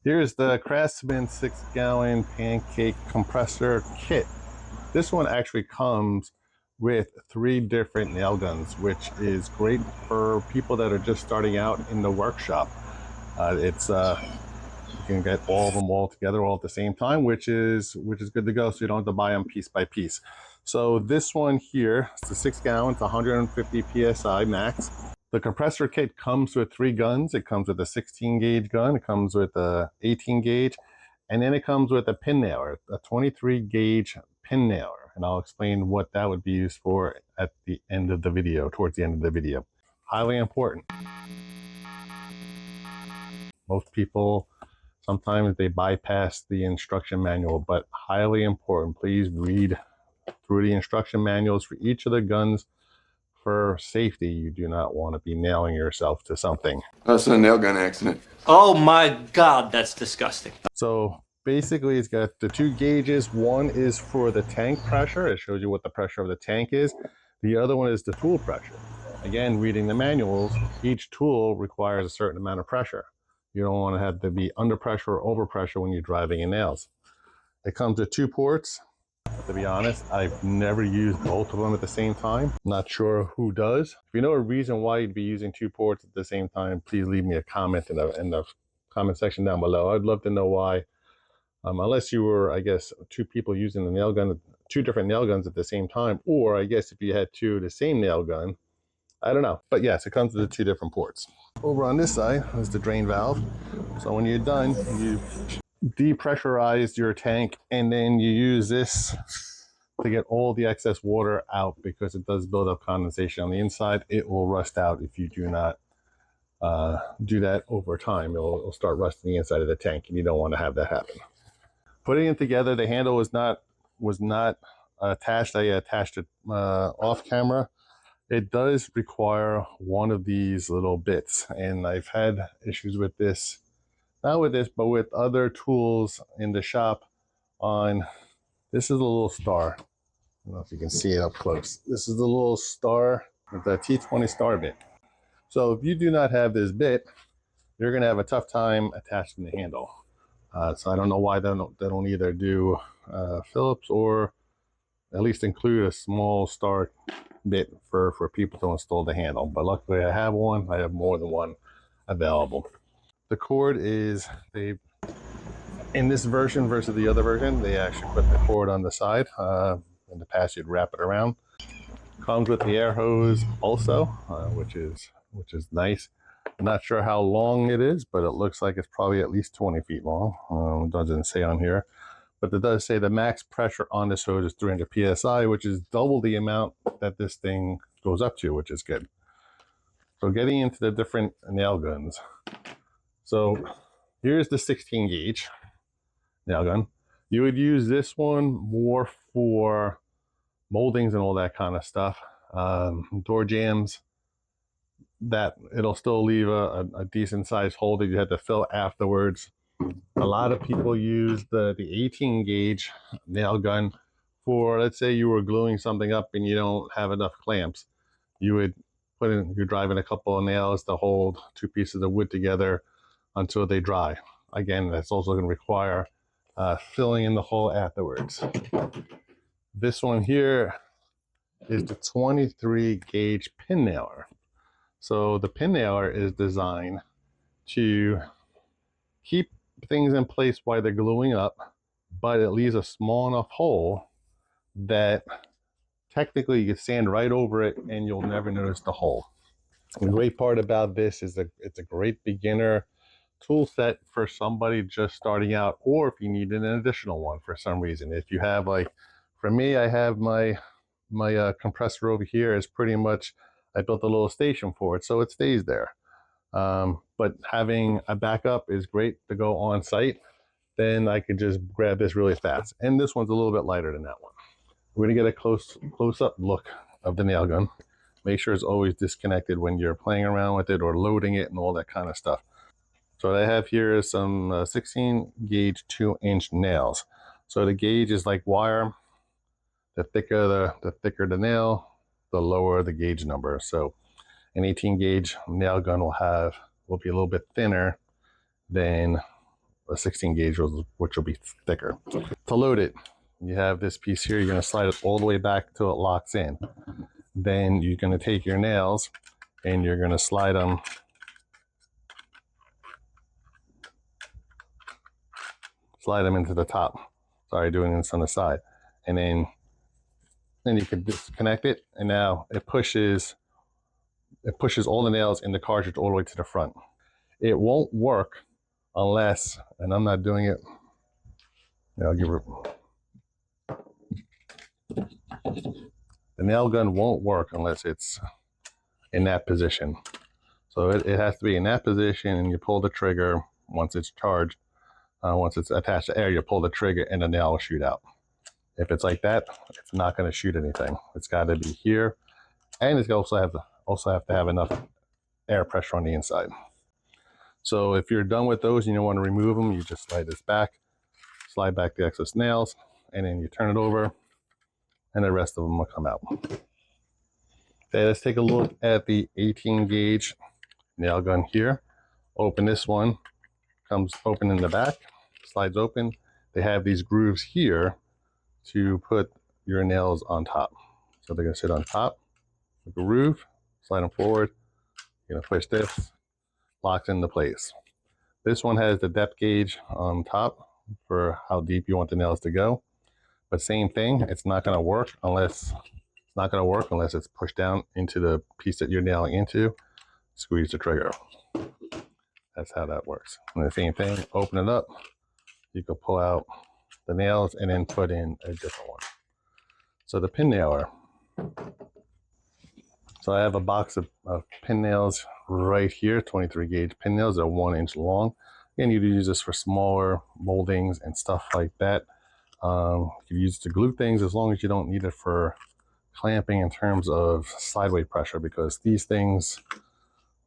Here's the Craftsman 6-gallon pancake compressor kit. This one actually comes with 3 different nail guns, which is great for people that are just starting out in the workshop. You can get all of them all together all at the same time, which is good to go, so you don't have to buy them piece by piece. So this one here, it's the 6-gallon, it's 150 psi max. The compressor kit comes with 3 guns. It comes with a 16 gauge gun, it comes with a 18 gauge, and then it comes with a pin nailer, a 23 gauge pin nailer. And I'll explain what that would be used for at the end of the video, towards the end of the video. Highly important. Most people, sometimes they bypass the instruction manual, but highly important. Please read through the instruction manuals for each of the guns. For safety, you do not want to be nailing yourself to something. That's a nail gun accident. Oh my God, that's disgusting. So basically it's got the 2 gauges. One is for the tank pressure. It shows you what the pressure of the tank is. The other one is the tool pressure. Again, reading the manuals, each tool requires a certain amount of pressure. You don't want to have to be under pressure or over pressure when you're driving in nails. It comes with 2 ports. To be honest, I've never used both of them at the same time. Not sure who does. If you know a reason why you'd be using 2 ports at the same time, please leave me a comment in the comment section down below. I'd love to know why. Unless you were, I guess, 2 people using the nail gun, 2 different nail guns at the same time, or I guess if you had 2 of the same nail gun, I don't know. But yes, it comes with the 2 different ports. Over on this side is the drain valve. So when you're done, you depressurize your tank, and then you use this to get all the excess water out, because it does build up condensation on the inside. It will rust out if you do not do that over time. It'll start rusting the inside of the tank, and you don't want to have that happen. Putting it together, the handle was not attached. I attached it off camera. It does require one of these little bits, and I've had issues with this, not with this, but with other tools in the shop. This is a little star. I don't know if you can see it up close. This is the little star with the T20 star bit. So if you do not have this bit, you're going to have a tough time attaching the handle. So I don't know why they don't either do Phillips, or at least include a small star bit for people to install the handle. But luckily I have one. I have more than one available. The cord is, in this version versus the other version, they actually put the cord on the side. In the past you'd wrap it around. Comes with the air hose also, which is nice. I'm not sure how long it is, but it looks like it's probably at least 20 feet long. It doesn't say on here, but it does say the max pressure on this hose is 300 psi, which is double the amount that this thing goes up to, which is good. So getting into the different nail guns. So here's the 16 gauge nail gun. You would use this one more for moldings and all that kind of stuff. Door jams, that it'll still leave a decent sized hole that you had to fill afterwards. A lot of people use the 18 gauge nail gun for, let's say you were gluing something up and you don't have enough clamps. You would you're driving a couple of nails to hold 2 pieces of wood together until they dry. Again, that's also going to require filling in the hole afterwards. This one here is the 23 gauge pin nailer. So the pin nailer is designed to keep things in place while they're gluing up, but it leaves a small enough hole that technically you can stand right over it and you'll never notice the hole. The great part about this is that it's a great beginner tool set for somebody just starting out, or if you need an additional one for some reason. If you have, like for me, I have my compressor over here is pretty much, I built a little station for it, so it stays there. But having a backup is great to go on site. Then I could just grab this really fast. And this one's a little bit lighter than that one. We're gonna get a close-up look of the nail gun. Make sure it's always disconnected when you're playing around with it or loading it and all that kind of stuff. So what I have here is some 16 gauge 2-inch nails. So the gauge is like wire. The thicker the nail, the lower the gauge number. So an 18 gauge nail gun will be a little bit thinner than a 16 gauge, which will be thicker. To load it, you have this piece here. You're going to slide it all the way back till it locks in. Then you're going to take your nails and you're going to slide them into the top. Sorry, doing this on the side. And then you can disconnect it, and now it pushes all the nails in the cartridge all the way to the front. It won't work unless, and I'm not doing it, I'll give it, the nail gun won't work unless it's in that position. So it has to be in that position, and you pull the trigger once it's charged. Once it's attached to air, you pull the trigger and the nail will shoot out. If it's like that, it's not going to shoot anything. It's got to be here, and it's also have to have enough air pressure on the inside. So if you're done with those and you don't want to remove them, you just slide this back, slide back the excess nails, and then you turn it over, and the rest of them will come out. Okay, let's take a look at the 18 gauge nail gun here. Open this one, comes open in the back, slides open. They have these grooves here to put your nails on top. So they're gonna sit on top, the groove, slide them forward. You're gonna push this, locks into place. This one has the depth gauge on top for how deep you want the nails to go. But same thing, it's not gonna work unless it's pushed down into the piece that you're nailing into. Squeeze the trigger. That's how that works. And the same thing, open it up. You can pull out the nails and then put in a different one. So the pin nailer. So I have a box of pin nails right here, 23 gauge pin nails. They're 1 inch long. Again, you can use this for smaller moldings and stuff like that. You can use it to glue things as long as you don't need it for clamping in terms of slideway pressure, because these things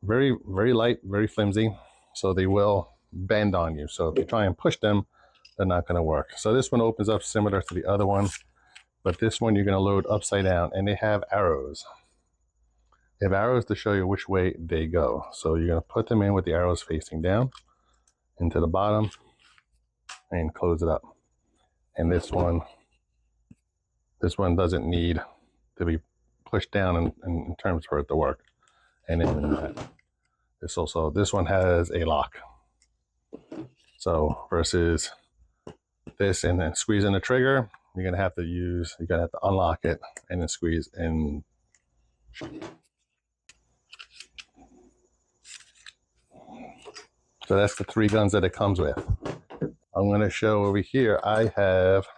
very, very light, very flimsy, so they will bend on you. So if you try and push them, they're not going to work. So this one opens up similar to the other one, but this one you're going to load upside down, and they have arrows. They have arrows to show you which way they go. So you're going to put them in with the arrows facing down into the bottom and close it up. And this one doesn't need to be pushed down in terms for it to work. And then this one has a lock. So versus this and then squeezing the trigger, you're gonna have to unlock it and then squeeze and so that's the 3 guns that it comes with. I'm gonna show over here, I have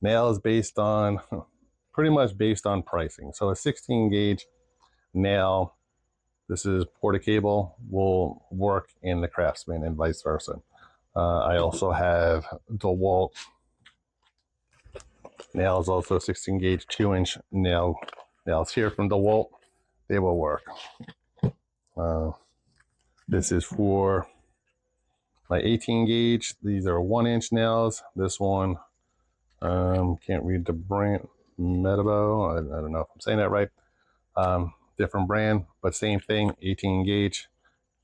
nails pretty much based on pricing. So a 16 gauge nail, this is Porta-Cable, will work in the Craftsman and vice versa. I also have DeWalt nails, also 16 gauge 2 inch nails here from DeWalt. They will work. This is for my 18 gauge. These are 1 inch nails. This one, can't read the brand, Metabo. I don't know if I'm saying that right. Different brand, but same thing, 18 gauge.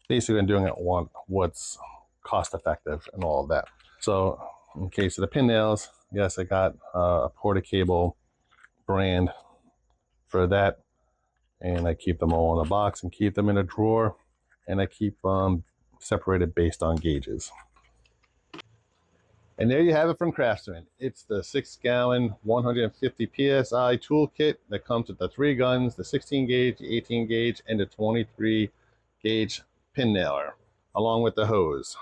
Basically, I'm doing it what's cost effective and all of that. So in case of the pin nails, yes, I got a Porta-Cable brand for that, and I keep them all in a box and keep them in a drawer, and I keep separated based on gauges. And there you have it from Craftsman. It's the 6-gallon 150 psi toolkit that comes with the 3 guns, the 16 gauge, the 18 gauge, and the 23 gauge pin nailer, along with the hose.